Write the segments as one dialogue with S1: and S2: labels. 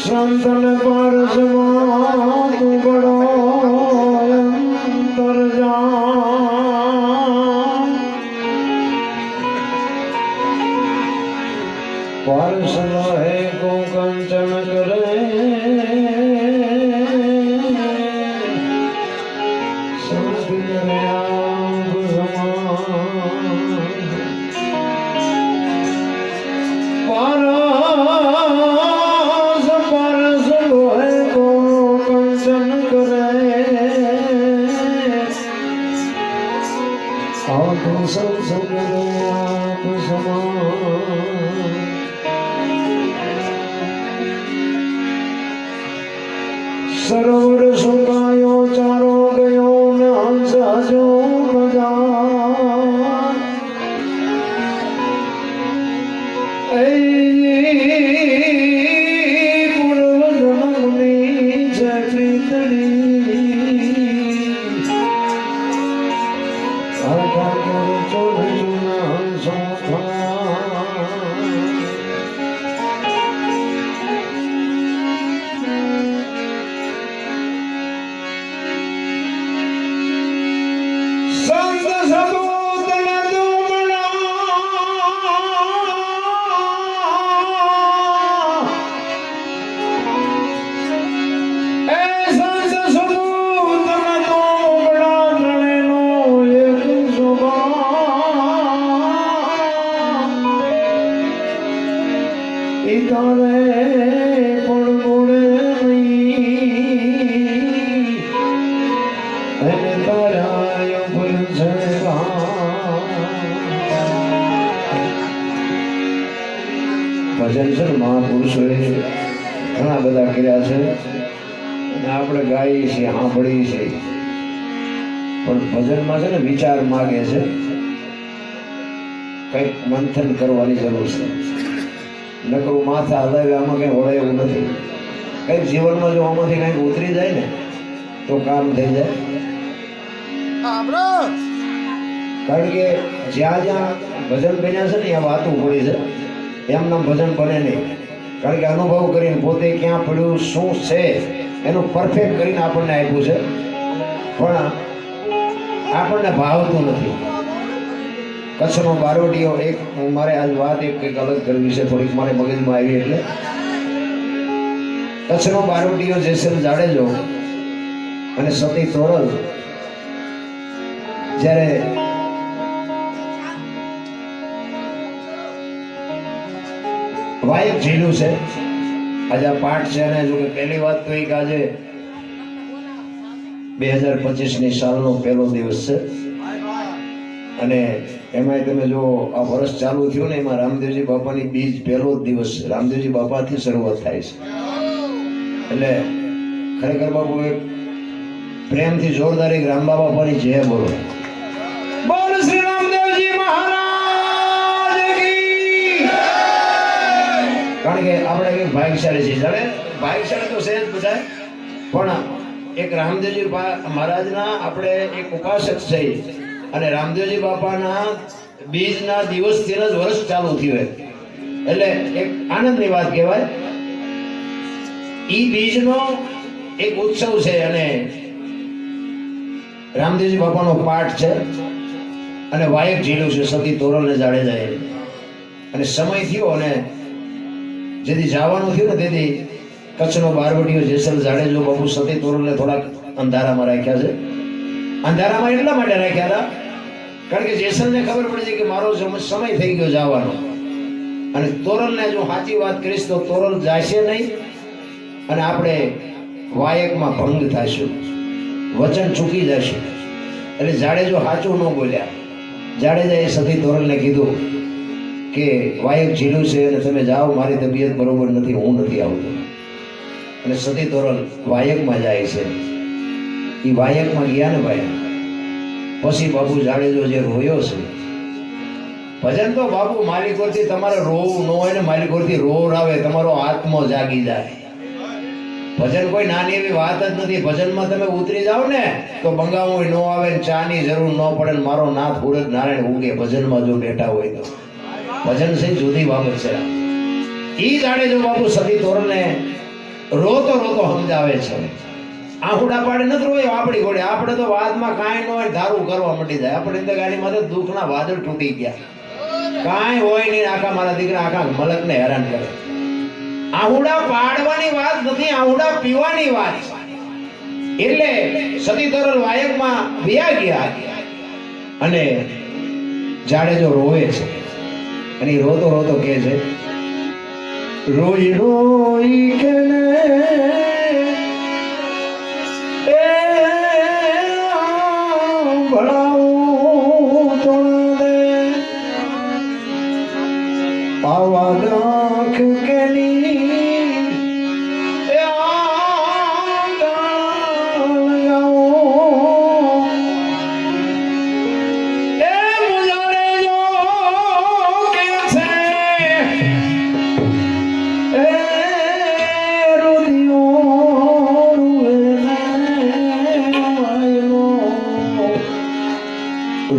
S1: સંતન પારસમાં તું બડો અંતર જાન પારસલ હે કો કંચન કરે સરોવર સુકાયો ચારો ગયો ને હંસ હજો પ્રજા પૂર્વ જન્મની છે પ્રીતડી આખા કર ચોરજુના હંસો ભજન છે મહાપુરુષોએ ઘણા બધા કર્યા છે અને આપણે ગાઈએ છીએ સાંભળીએ છીએ પણ ભજનમાં છે ને વિચાર માગે છે કંઈક મંથન કરવાની જરૂર છે નકરું માથા હલાવે આમાં કંઈ વળે એવું નથી કંઈક જીવનમાં જો આમાંથી કંઈક ઉતરી જાય ને તો કામ થઈ જાય કારણ કે જ્યાં જ્યાં ભજન બન્યા છે ને ત્યાં વાતું પડી છે એમના ભજન બને નહીં કારણ કે અનુભવ કરીને પોતે ક્યાં પડ્યું શું છે એનું પરફેક્ટ કરીને આપણને આપ્યું છે પણ આપણને ભાવતું નથી. કચ્છનો બારવટીયો એક મારે આજ વાત એક કંઈક અલગ કરવી છે થોડીક મારે મગજમાં આવી એટલે કચ્છનો બારવટીયો જેસલ જાડેજો અને સતી તોરલ જ્યારે વાયક ઝીલું છે આજે આ પાઠ છે અને જો કે પહેલી વાત તો એક આજે 2025ની સાલનો પહેલો દિવસ છે અને એમાં તમે જો આ વર્ષ ચાલુ થયું ને એમાં રામદેવજી બાપાની બીજ પહેલો જ દિવસ રામદેવજી બાપાથી શરૂઆત થાય છે એટલે ખરેખર બાપુ એક પ્રેમથી જોરદાર એક રામ બાપાની જય બોલો. બોલ શ્રી રામદેવજી મહારાજ કી. કારણ કે આપણે એક ભાગ્યશાળી છીએ જાણે ભાગ્યશાળી તો છે જ બધા પણ એક રામદેવજી મહારાજના આપણે એક ઉપાસક છીએ અને રામદેવજી બાપાના બીજના દિવસથી જ વર્ષ ચાલુ થયું એટલે એક આનંદની વાત કહેવાય. ઈ બીજનો એક ઉત્સવ છે અને રામદેવજી બાપાનો પાઠ છે અને વાયક ઝીલું છે સતી તોરલને જાડેજાએ અને સમય થયો અને જેથી જવાનું થયું ને તેથી કચ્છનો બારવટીયો જેસલ જાડેજો બાપુ સતી તોરલને થોડાક અંધારામાં રાખ્યા છે. અંધારામાં એટલા માટે રાખ્યા હતા કારણ કે જેસલને ખબર પડી છે કે મારો સમય થઈ ગયો જવાનો અને તોરલને જો સાચી વાત કરીશ તો તોરલ જાશે નહીં અને આપણે વાયકમાં ભંગ થઈશું વચન ચૂકી જશું એટલે જાડેજો સાચું ન બોલ્યા. જાડેજાએ સતી તોરલને કીધું કે વાયક ઝીલું છે અને તમે જાઓ મારી તબિયત બરોબર નથી હું નથી આવતો અને સતી તોરલ વાયકમાં જાય છે. એ વાયકમાં ગયા ને ભાઈ પછી બાપુ જાડેજો જે રોયો છે ભજન તો બાપુ માલિકોથી તમારે રોવું ન હોય ને માલિકોથી રોર આવે તમારો આત્મો જાગી જાય. ભજન કોઈ નાની એવી વાત જ નથી. ભજનમાં તમે ઉતરી જાઓ ને તો બંગાવું ન આવે ને ચાની જરૂર ન પડે ને મારો નાથ હુરજ નારાયણ ઉગે ભજનમાં જો બેઠા હોય તો ભજન છે જુદી બાબત છે. ઈ જાડેજો બાપુ સતી તોરલને રોતો રોતો સમજાવે છે. આહુડા પાડે નથી રોયો આપણી ઘોડે. આપણે તો વાદમાં કાંઈ ન હોય ધારું કરવા માંડી જાય. આપણે તો ગાડીમાં તો દુઃખના વાદળ તૂટી ગયા. કાંઈ હોય નહીં, આખા મારા દીકરા આખા મલકને હેરાન કરે. આહુડા પાડવાની વાત નથી, આહુડા પીવાની વાત. એટલે સતી તોરલ વાયકમાં વ્યા ગયા અને જાડેજો રોવે છે. અને રોતો રોતો કહે છે, રોઈ રોઈ કે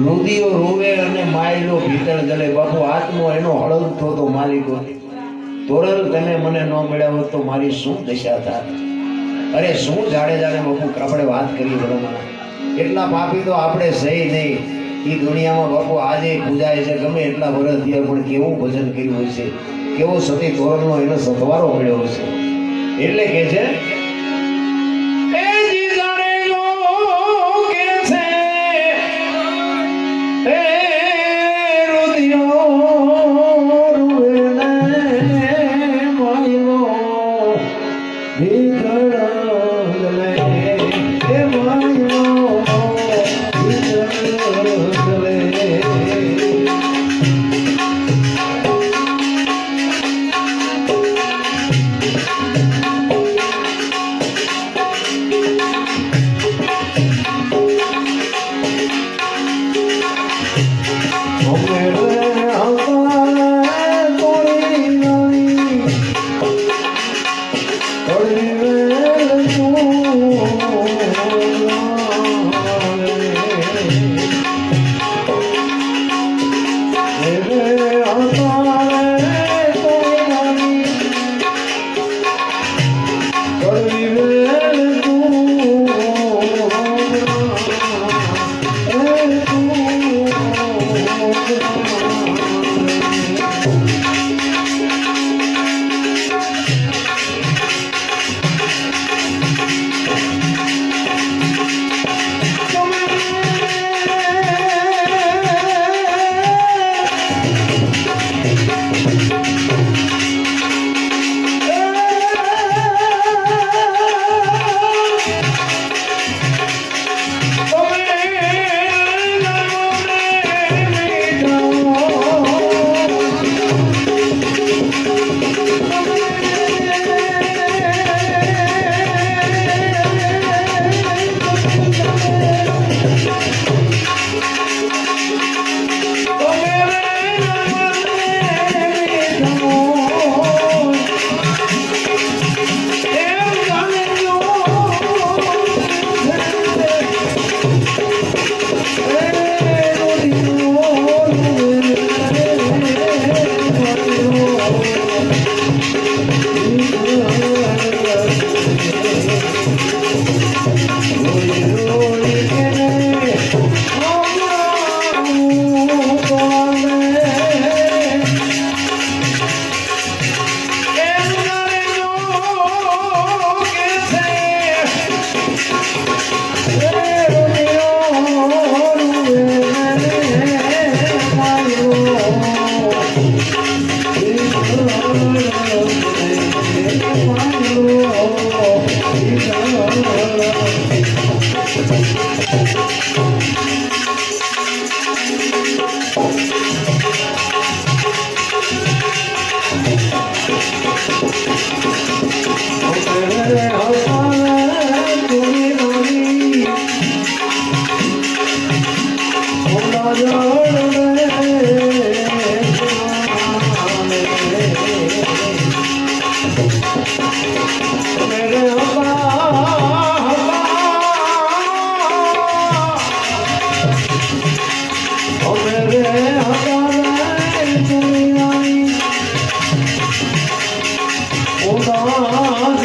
S1: રુદિયો રોવે અને માયલો ભીતર ગલે. બાપુ આત્મો એનો હળગતો તો માલિકો. તોરલ તને મને ન મળ્યા હોત તો મારી શું દશા થાત. અરે શું જાડેજાને બાપુ આપણે વાત કરી બરોબર. એટલા પાપી તો આપણે સહી નહીં. એ દુનિયામાં બાપુ આજે પૂજાય છે, ગમે એટલા વર્ષ થયા પણ કેવું ભજન કર્યું હોય છે, કેવો સતી તોરલનો એનો સથવારો મળ્યો હશે. એટલે કે છે Oh,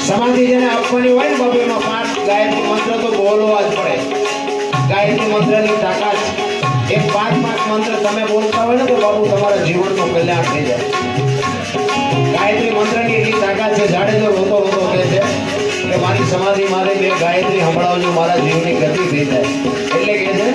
S1: સમાધિ જેને આપવાની હોય ને બાબુ એમાં 5 ગાયત્રી મંત્ર તો બોલવા જ પડે. ગાયત્રી મંત્રની તાકાત એક 5 મંત્ર તમે બોલતા હોય ને તો બાબુ તમારા જીવનનું કલ્યાણ થઈ જાય. ગાયત્રી મંત્રની એટલી તાકાત છે. જાડેજો રોતો રોતો કહે છે કે મારી સમાધિ મારે 2 ગાયત્રી સંભળાવજો, મારા જીવની ગતિ થઈ જાય. એટલે કહે છે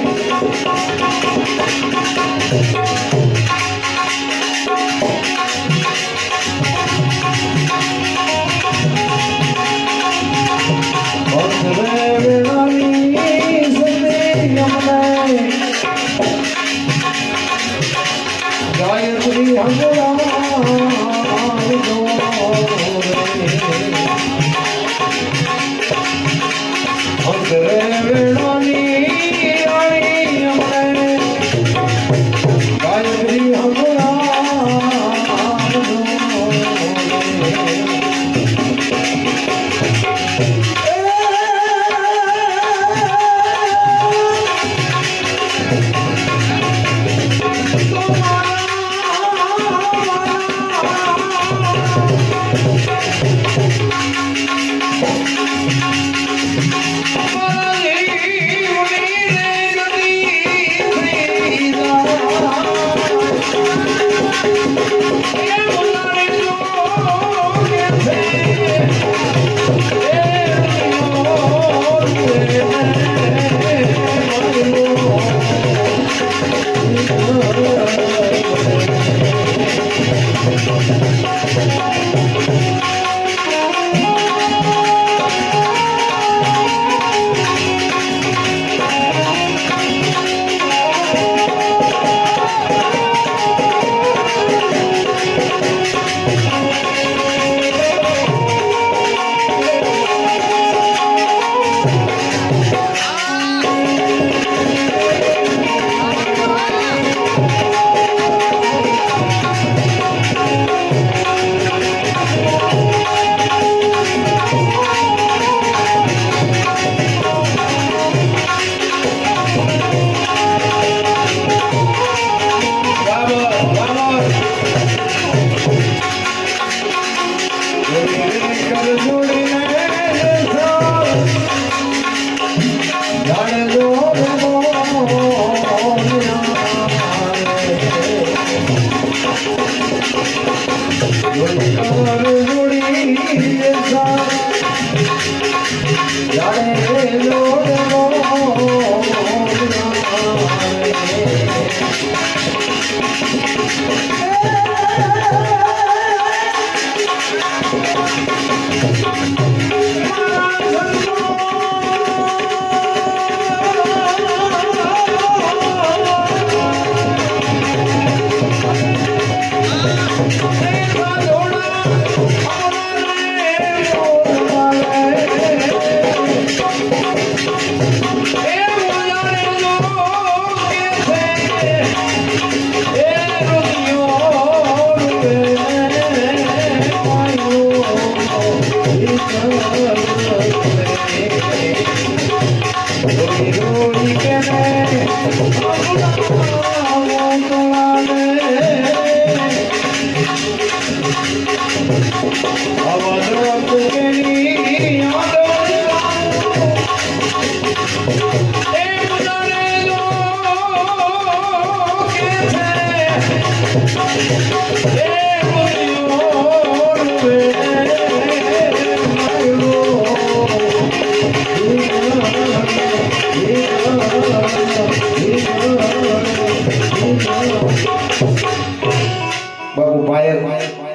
S1: બાપુ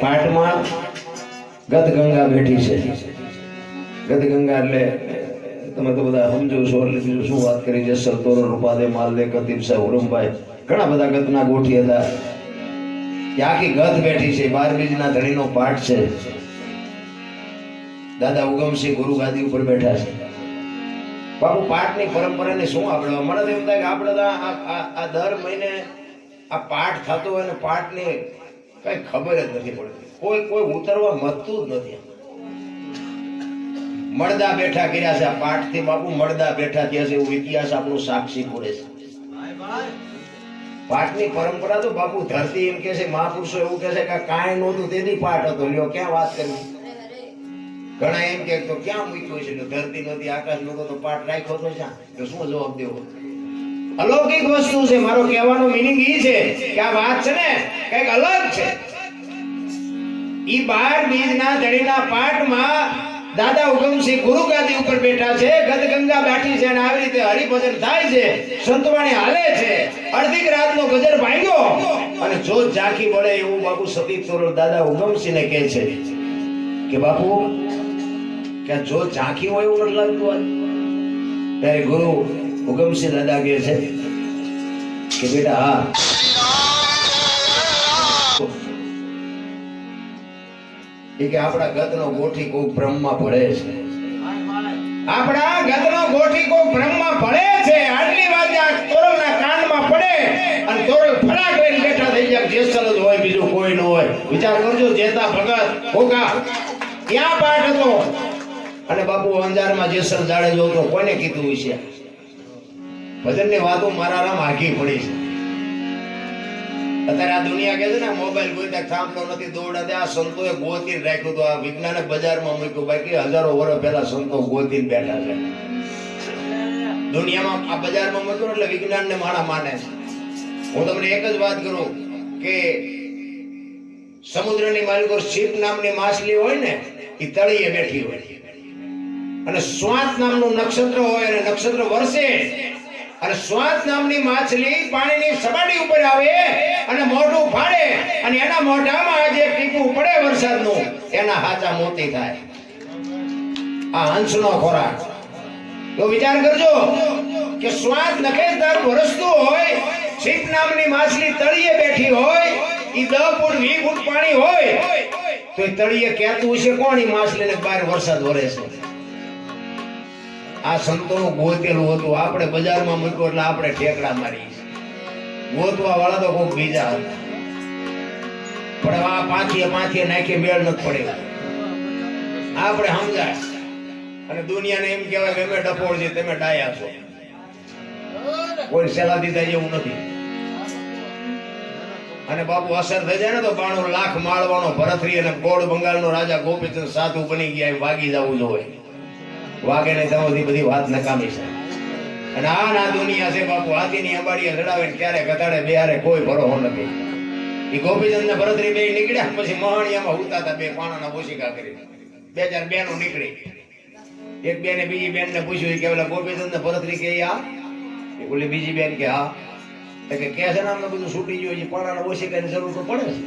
S1: પાટમાં ગત ગંગા બેઠી છે. ગત ગંગા એટલે તમે તો બધા સમજો છો, એટલે બીજું શું વાત કરી છે. સરતોરો રૂપાદે માલદે કતીબ સાહેબ ઉરમભાઈ ઘણા બધા ગતના ગોઠી હતા. આખી ગત બેઠી છે. 12 બીજના ધણીનો પાઠ છે. દાદા ઉગમસિંહ ગુરુ ગાદી ઉપર બેઠા છે. બાપુ પાઠની પરંપરાને શું આપણે મને તો એમ થાય કે આપણે આ દર મહિને આ પાઠ થતો હોય ને પાઠની કઈ ખબર જ નથી પડતી. કોઈ ઉતરવા મતતું જ નથી. મળદા બેઠા કર્યા છે આ પાઠથી. બાપુ મળદા બેઠા થયા છે એવું ઇતિહાસ આપણું સાક્ષી પૂરે છે. પાઠની પરંપરા તો બાપુ ધરતી એમ કે છે, મહાપુરુષો એવું કે છે કે કાંઈ નહોતું તેથી પાઠ હતો. લ્યો ક્યાં વાત કરી. ઘણા એમ કે તો ક્યાં મૂક્યું છે, ધરતી નહોતી આકાશ નહોતો તો પાઠ રાખ્યો તો ક્યાં, તો શું જવાબ દેવો. અલૌકિક વસ્તુ છે. મારો કહેવાનો મીનિંગ એ છે કે આ વાત છે ને કઈક અલગ છે. ઈ 12 બીજના ધણીના પાઠમાં દાદા ઉગમસિંહ ગુરુ ગાદી ઉપર બેઠા છે. ગત ગંગા બેઠી છે અને આવી રીતે હરિભજન થાય છે, સંતવાણી હાલે છે. અડધી રાતનો ગજર ભાંગ્યો અને જોત ઝાંખી પડે એવું બાપુ સતીત તોરલ દાદા ઉગમસિંહને કહે છે કે બાપુ કે જોત ઝાંખી હોય એવું નથી લાગતું. ત્યારે ગુરુ ઉગમસિંહ દાદા કહે છે કે બેટા હા, કે આપણા ગતનો ગોઠી કોઈ બ્રહ્મમાં ભળે છે. આપણા ગતનો ગોઠી કોઈ બ્રહ્મમાં ભળે છે. આટલી વાત આ તોરલના કાનમાં પડે અને તોરલ ફળા કરીને બેઠા થઈ જાય. જેસલ જ હોય, બીજું કોઈ ન હોય. વિચાર કરજો, જેતા ભગત ભોગા ત્યાં પાઠ હતો અને બાપુ અંજારમાં જેસલ જાડે જો તો કોઈને કીધું છે. ભજનની વાતો મારા રામ આખી પડી છે. અત્યારે આ દુનિયા કે છે ને મોબાઈલ કોઈ થાંભલો નથી દોડા દે. આ સંતોએ ગોતીને રાખ્યું તો આ વિજ્ઞાને બજારમાં મૂક્યું. બાકી હજારો વર્ષ પહેલા સંતો ગોતીને બેઠા છે. દુનિયામાં આ બજારમાં મૂક્યું એટલે વિજ્ઞાનને માણા માને છે. હું તમને એક જ વાત કરું કે સમુદ્રની માલિકો શીપ નામની માછલી હોય ને એ તળીએ બેઠી હોય અને સ્વાત નામનું નક્ષત્ર હોય અને નક્ષત્ર વર્ષે અને સ્વાત નામની માછલી પાણીની સપાટી ઉપર આવે અને મોઢું ફાડે અને એના મોઢામાં જે ટીપું પડે વરસાદનું એના હાચા મોતી થાય. આ હંસનો ખોરાક. તો વિચાર કરજો કે સ્વાત નખેતર વરસતું હોય, શીપ નામની માછલી તળિયે બેઠી હોય, ઈ 10 ફૂટ 20 ફૂટ પાણી હોય તો એ તળિયે કહેતું છે કોણ ઈ માછલીને બહાર વરસાદ વરે છે. આ સંતોનું ગોતેલું હતું. આપણે બજારમાં મૂક્યું એટલે આપણે ઠેકડા મારી. ગોતવા વાળા તો કોઈ બીજા હતા. પણ આ પાંથીએ નાખીએ મેળ નથી પડે. આપણે સમજાય અને દુનિયાને એમ કહેવાય કે અમે ડફોળ છે, તમે ડાયા છો. કોઈ સેલા દીધા જેવું નથી. અને બાપુ અસર થઈ જાય ને તો 92 લાખ માળવાનો ભરતરી અને ગોળ બંગાળનો રાજા ગોપીચંદ સાધુ બની ગયા એમ વાગી જવું જોઈએ. વાગે ને ત્યાંથી બધી વાત નકામી છે. અને આ ના દુનિયા છે બાપુ. હાથીની અંબાડીએ લડાવે ને ક્યારે ગધાડે બેહારે કોઈ ભરોસો નથી. એ ગોપીચંદ ને ભરતરી બે નીકળ્યા પછી મહાણિયામાં ઉતાતા બે પાણાના ઓશિકા કરી 2002 નું નીકળી. એક બેને બીજી બેન ને પૂછ્યું કે ઓલા ગોપીચંદ ને ભરતરી કે આ ઓલી બીજી બેન કે હા કે છે ને અમને બધું છૂટી ગયું પાણાને ઓછી કઈ જરૂર તો પડે છે.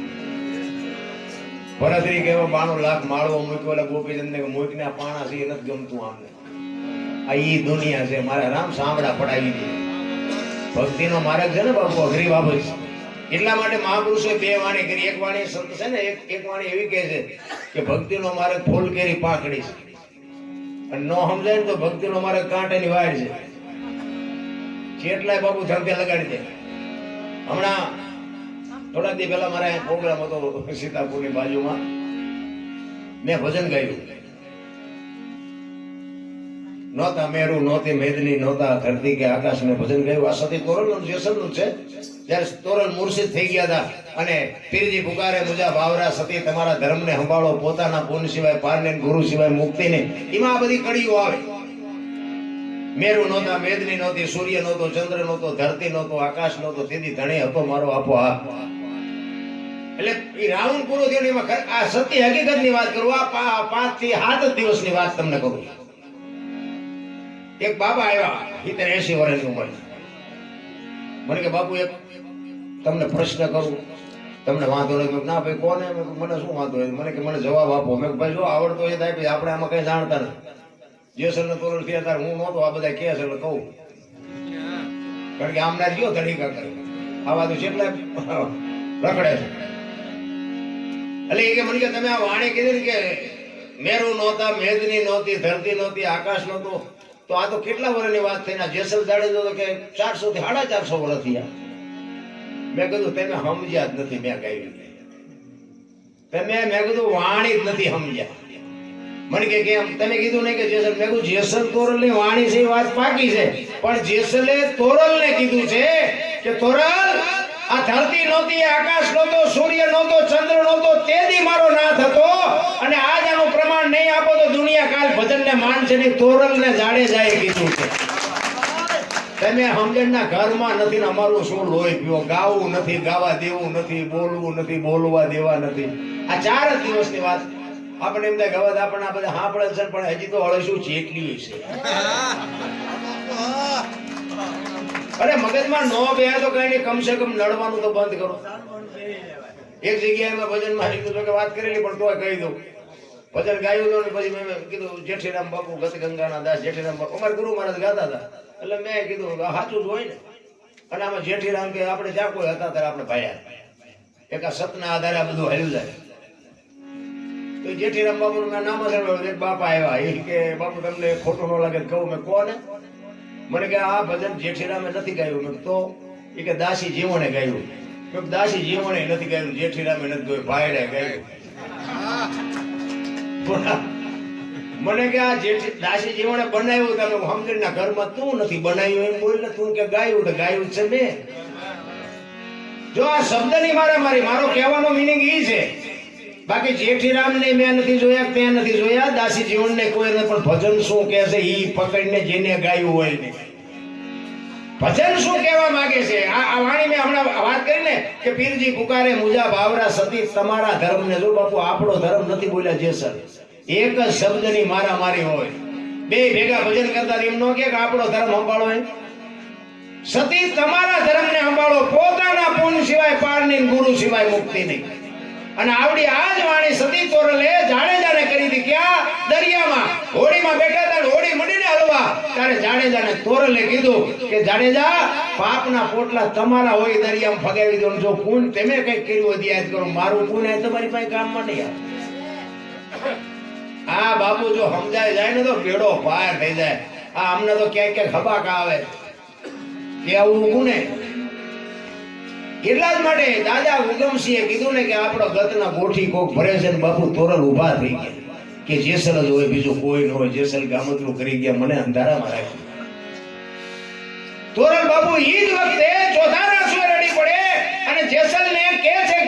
S1: ભરતરી કે 92 લાખ માળવો મૂક્યો ઓલા ગોપીચંદ ને મૂકને આ પાણા છે એ નથી ગમતું આમને. આ ઈ દુનિયા છે મારા રામ સાંભળા પડાવી દે. ભક્તિનો માર્ગ છે ને બાપુ અઘરી બાબત છે. એટલા માટે મહાપુરુષોએ બે વાણી કરી. એક વાણી સંત છે ને એક વાણી એવી કહે છે કે ભક્તિનો માર્ગ ફૂલ કેરી પાંખડી છે અને નો સમજાય ને તો ભક્તિનો માર્ગ કાંટાની વાડ છે. કેટલાય બાપુ ધરતે લગાડી દે. હમણાં થોડા દી પહેલા મારા પ્રોગ્રામ હતો સીતાપુરની બાજુમાં. મેં ભજન ગાયું. નહોતા મેરુ નહોતી મેદની નહોતા ધરતી કે આકાશ મેં ભજન ગાયું. આ સતી તોરલનું જેસલનું છે. જ્યારે તોરલ મુર્શિદ થઈ ગયા હતા અને પીરજી પુકારે મુજા ભાવરા સતી તમારા ધર્મને સંભાળો પોતાના પુન સિવાય પારને ગુરુ સિવાય મુક્તિ નહીં. એમાં આ બધી કડીઓ આવે. મેરુ નહોતા મેદની નહોતી સૂર્ય નહોતો ચંદ્ર નહોતો ધરતી નહોતો આકાશ નહોતો તેથી ધણી હતો મારો આપો હા. એટલે એ રાઉન્ડ પૂરો થયો. એમાં આ સત્ય હકીકતની વાત કરું. આ 5 થી 7 દિવસની વાત તમને કરું. એક બાબા આવ્યા 80 વર્ષની ઉંમર. મને કે બાપુ એક તમને પ્રશ્ન કરું તમને વાંધો નથી? ના ભાઈ કોને? મને શું વાંધો? મને કે મને જવાબ આપો. મેં ભાઈ જો આવડતો એ થાય આપણે આમાં કઈ જાણતા નથી. જેસલ ને તોરલ થયા ત્યારે હું નહોતો. આ બધા કે છે એટલે કહું કારણ કે આમના ગયો ધડીકા કરે આવા તો કેટલા રખડે છે. એટલે એ કે મને કે તમે આ વાણી કીધી ને કે મેરુ નહોતા મેદની નહોતી ધરતી નહોતી આકાશ નહોતો તો આ તો કેટલા વર્ષની વાત થઈ. જેસલ જાડેજો તો કે 400 થી 450 વર્ષ થયા. મેં કીધું તમે સમજ્યા જ નથી. મેં ગાયું મેં કીધું વાણી જ નથી સમજ્યા. મને કે કેમ? તમે કીધું નહીં કે જેસલ? મેં કીધું જેસલ તોરલ ની વાણી છે વાત પાકી છે પણ જેસલે તોરલ ને કીધું છે કે તોરલ આ ધરતી નહોતી આકાશ નહોતો સૂર્ય નહોતો ચંદ્ર નહોતો તેથી મારો નાથ હતો અને આજ આનું પ્રમાણ નહીં આપો તો દુનિયા કાલ ભજન ને માનશે ની. તોરલ ને જાડે જાય કીધું છે. તમે સમજણના ઘરમાં નથી ને અમારું શું લોહી પીવો. ગાવું નથી ગાવા દેવું નથી બોલવું નથી બોલવા દેવા નથી. આ 4 દિવસની વાત. આપણે એમ થાય ગવાદ આપણને આ બધા સાંભળે છે પણ હજી તો હળશું જેટલી છે. અરે મગજમાં નો બે તો કઈ નહીં. કમસે કમ નડવાનું તો બંધ કરો. એક જગ્યાએ મેં ભજનમાં કીધું કે વાત કરેલી પણ તોય કહી દઉં. ભજન ગાયું હતું ને પછી મેં કીધું જેઠીરામ બાપુ ગત ગંગાના દાસ જેઠીરામ બાપુ અમારા ગુરુ મહારાજ ગાતા હતા એટલે મેં કીધું સાચું જ હોય ને. અને આમાં જેઠીરામ કે આપણે જ્યાં કોઈ હતા ત્યારે આપણે ભાયા એક આ સતના આધારે આ બધું હાલ્યું જાય. તો જેઠીરામ બાપુ નું નામ સાંભળ્યું. એક બાપા આવ્યા એ કે બાપુ તમને ખોટું ન લાગે કહું? મેં કોને? મને કે આ ભજન જેઠીરામે નથી ગાયું. મેં તો એ કે દાસી જીવણે ગાયું. દાસી જીવણે નથી ગાયું જેઠીરામે નથી ગાયું ભાઈને ગાયું. મને કે આ દાસી જીવણે બનાવ્યું તમે સમજણના ઘરમાં તું નથી બનાવ્યું એમ બોલ ને તું કે ગાયું તો ગાયું છે મેં. જો આ શબ્દની મારી મારો કહેવાનો મિનિંગ એ છે. બાકી જેઠીરામ ને મેં નથી જોયા ત્યાં નથી જોયા. દાસી જીવન ને કોઈ પણ ભજન શું કહે છે ઈ પકડીને જેને ગાયું હોય ને ભજન શું કહેવા માંગે છે. આ વાણી મેં હમણાં વાત કરી ને કે પીરજી પુકારે મુજા ભાવરા સતી તમારા ધર્મ ને. જો બાપુ આપણો ધર્મ નથી બોલ્યા જેસલ. એક જ શબ્દની મારી હોય. બે ભેગા ભજન કરતા એમ નો કે આપણો ધર્મ સંભાળો એમ. સતી તમારા ધર્મ ને સંભાળો પોતાના પુન સિવાય પાર નહીં ગુરુ સિવાય મુક્તિ નહીં. અને આવડી આજ વાણી સતી તોરલે જાડેજાને કરી હતી. ક્યાં? દરિયામાં હોડીમાં બેઠા હતા. હોડી મંડીને હલવા ત્યારે જાડેજાને તોરલે કીધું કે જાડેજા પાપના પોટલા તમારા હોય દરિયામાં ફગાવી દો. જો પુણ્ય તમે કઈક કર્યું હોય યાદ કરો. મારું પુણ્ય તમારી પાસે કામમાં નહીં આવે. આ બાપુ જો સમજાય જાય ને તો બેડો પાર થઈ જાય. આ અમને તો ક્યાંક ક્યાંક હબાકા આવે કે આવું ગુને. એટલા જ માટે દાદા ઉગમસિંહે કીધું ને કે આપણો ગતના ગોઠી કોક ભરે છે. બાપુ તોરલ ઉભા થઈ ગયા કે જેસલ જ હોય બીજું કોઈ ન હોય. જેસલ ગામતરું કરી ગયા મને અંધારામાં રાખ્યું. તોરલ બાપુ ઈ જ વખતે ચોથાના સુએ રડી પડે અને જેસલ ને કહે છે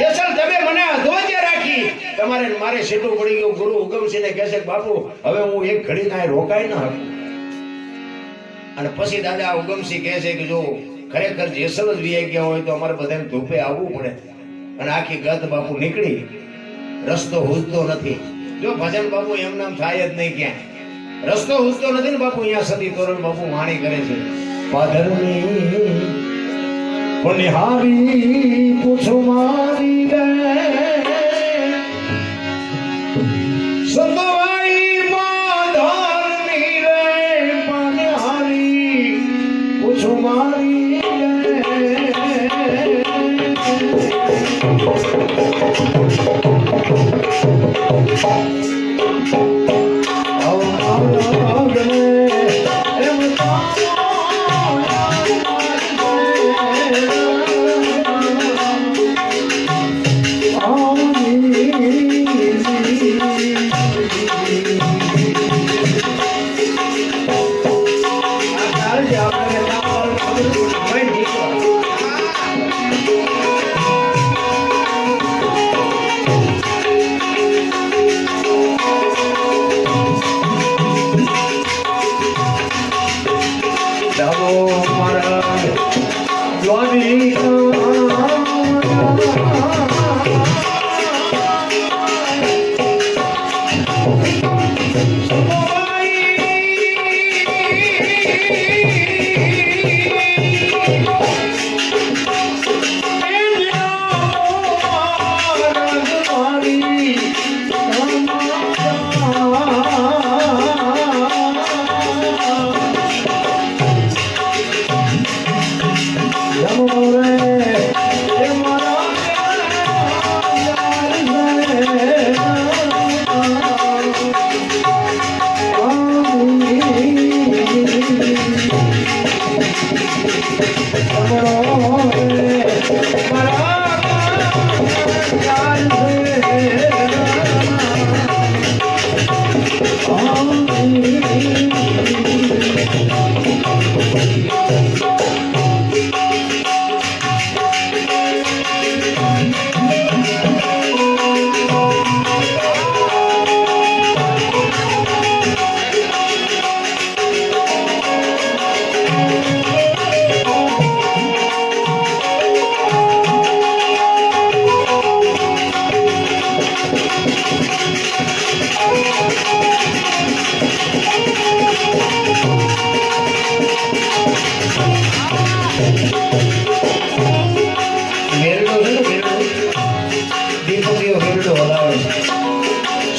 S1: જેસલ તમે મને અધોજ્ય રાખી તમારે મારે સેટું પડી ગયું. ગુરુ ઉગમસિંહ ને કહે છે બાપુ હવે હું એક ઘડી કાંઈ રોકાઈ ન શકું. અને પછી દાદા ઉગમસિંહ કહે છે કે જો ખરેખર જેસલ જ વી ગયા હોય તો અમારે બધાને ધૂપે આવવું પડે. અને આખી ગત બાપુ નીકળી રસ્તો હુજતો નથી. જો ભજન બાપુ એમ નામ થાય જ નહીં ક્યાં રસ્તો ઉસતો નથી ને બાપુ અહીંયા સતી તોરણ બાપુ વાણી કરે છે પાધરની પુનિહારી પૂછો મારી રે સતવાઈ પાધરની રે પુનિહારી પૂછો મારી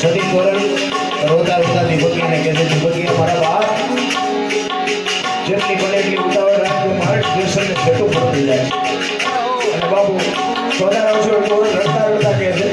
S1: સતી તોરણ રોતા રોતા દીપકીને કહે છે દીપકી મારા બાપ જેટલી બને એટલી ઉતાવળ રાખજો મારે સ્ટેશનને છેટું પડી જાય અને બાપુ સોદા આવશો એટલે રડતા રડતા કહે છે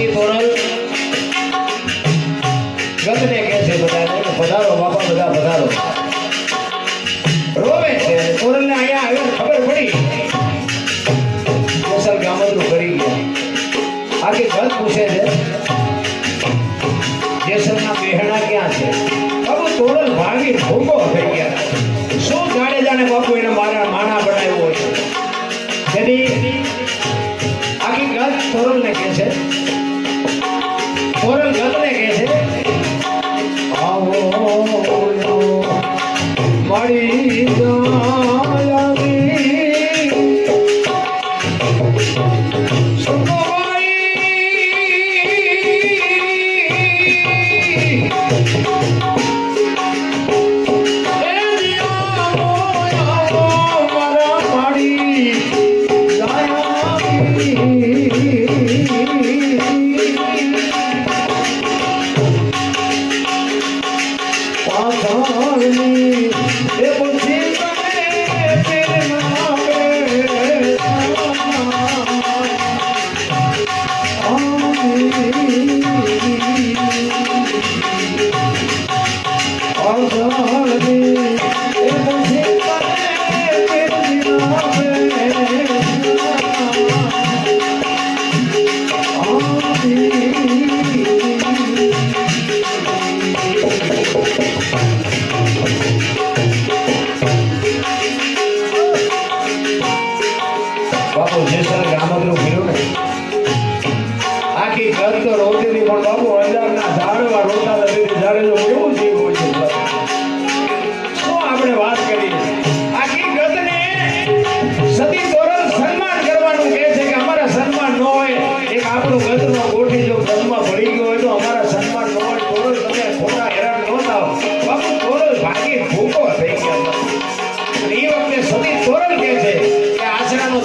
S1: સતી તોરલ ગતને કહે છે બધાને પધારો બાપા, બધા પધારો. રોવે છે તોરલને અહીંયા આવ્યો ખબર પડી કેસર ગામડું કરી ગયા. આખી ગત પૂછે છે જેસરના બહેણા ક્યાં છે? બાપુ તોરલ ભાગી ભૂકો થઈ ગયા. શું જાડેજાને બાપુ એને મારા માણા બનાવ્યો હોય છે. તેથી આખી ગત તોરલને કહે છે, તોરલ ગતને કહે છે આવો મારી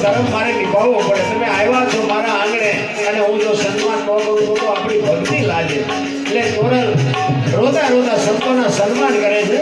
S1: ધર્મ મારે નિભાવવો પડે. તમે આવ્યા છો મારા આંગણે અને હું જો સન્માન ન કરું તો આપણી ભક્તિ લાગે. એટલે તોરલ રોતા રોતા સંતોના સન્માન કરે છે.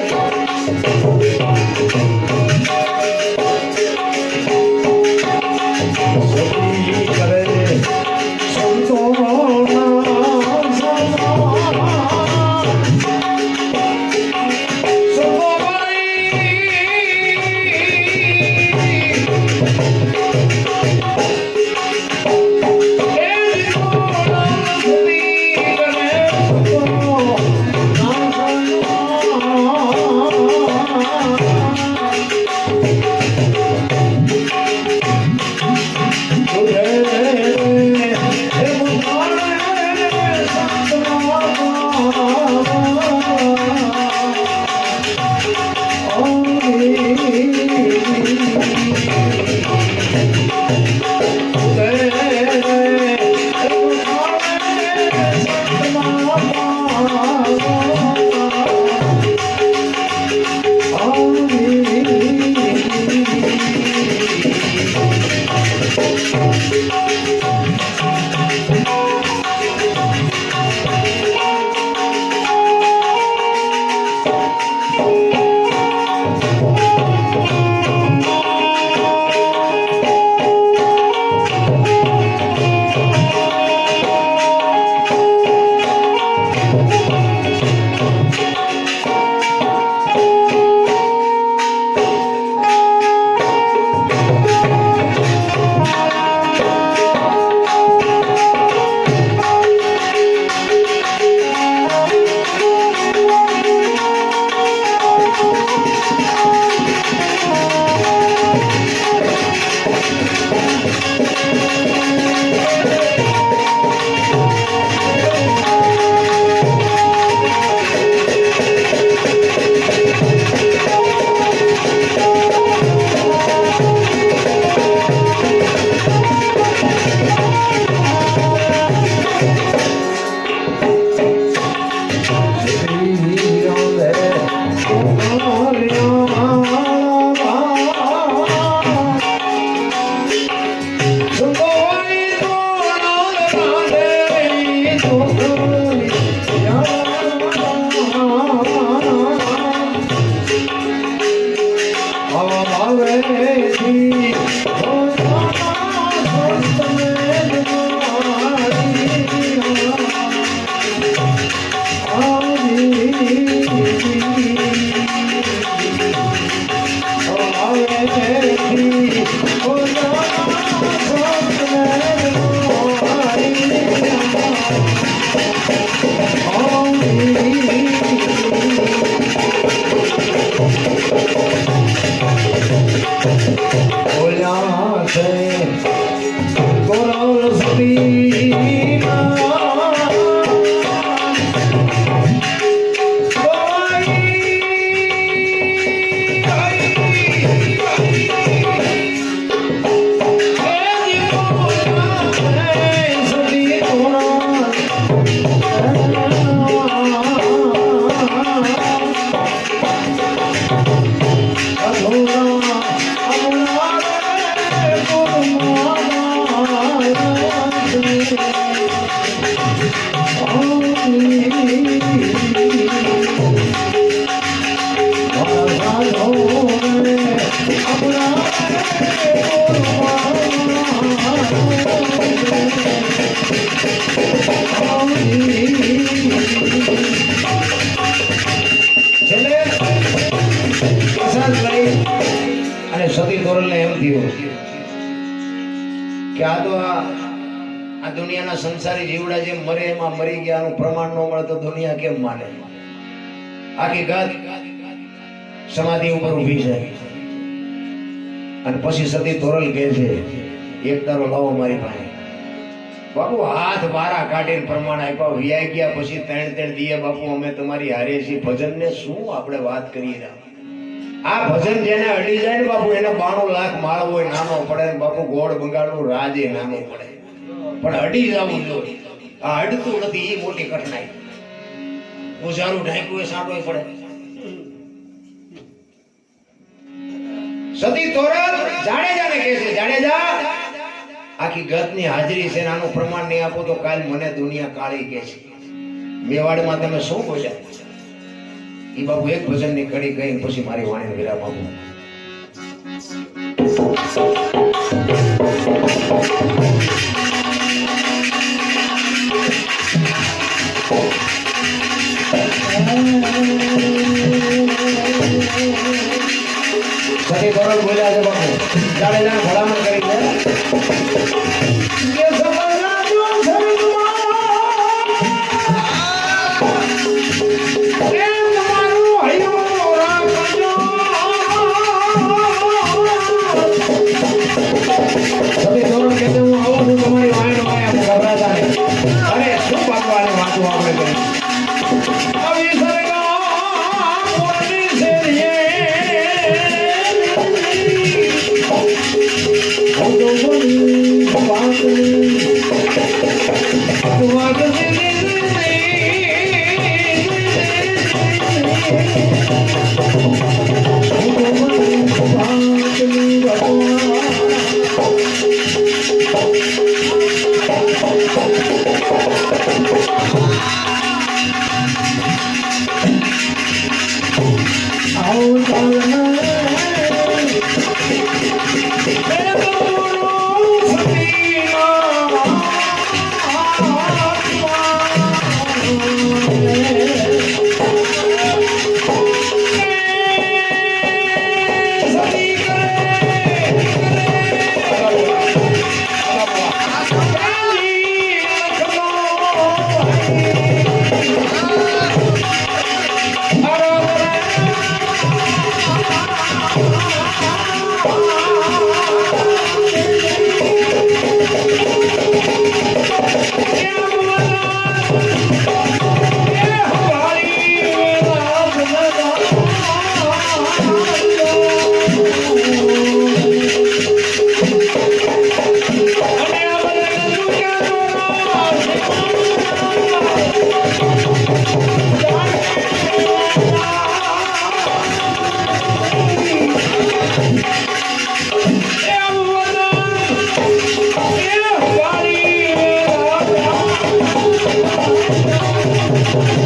S2: આવે
S1: અને સતી તોરલને એમ થયું કે આ તો આ દુનિયાના સંસારી જીવડા જેમ મરે એમાં મરી ગયાનું પ્રમાણ ન મળે તો દુનિયા કેમ માને? આખી ગાત સમાધિ ઉપર ઊભી છે અને પછી સતી તોરલ કહે છે એક તારો લાવો મારી પાસે. બાપુ હાથ બારા કાઢીને પ્રમાણ આપ્યા. વ્યાય ગયા પછી 3 દીએ બાપુ અમે તમારી હારે છીએ. ભજન ને શું આપણે વાત કરીએ? આ ભજન જેને અડી જાય ને બાપુ એને 92 લાખ માળ હોય નાનો પડે ને બાપુ ગોળ બંગાળનું રાજ એ નાનો પડે, પણ અડી જવું જોઈએ. આ અડતું નથી એ મોટી કઠણાઈ. ઉજારું ઢાંકવું એ સાંભળવું પડે. સતી તોરલ જાડેજાને કહે છે, જાડેજા આખી ગતની હાજરી છે, આનું પ્રમાણ નહીં આપો તો કાલ મને દુનિયા કાળી કહે છે. મેવાડમાં તમે શું બોલ્યા? એ બાબુ એક ભજનની કડી કહીને પછી મારી વાણીને વિરામ આપું. સતી તોરલ બોલ્યા છે બાપુ, જાડેજાને ભલામણ કરી છે.
S2: Thank you.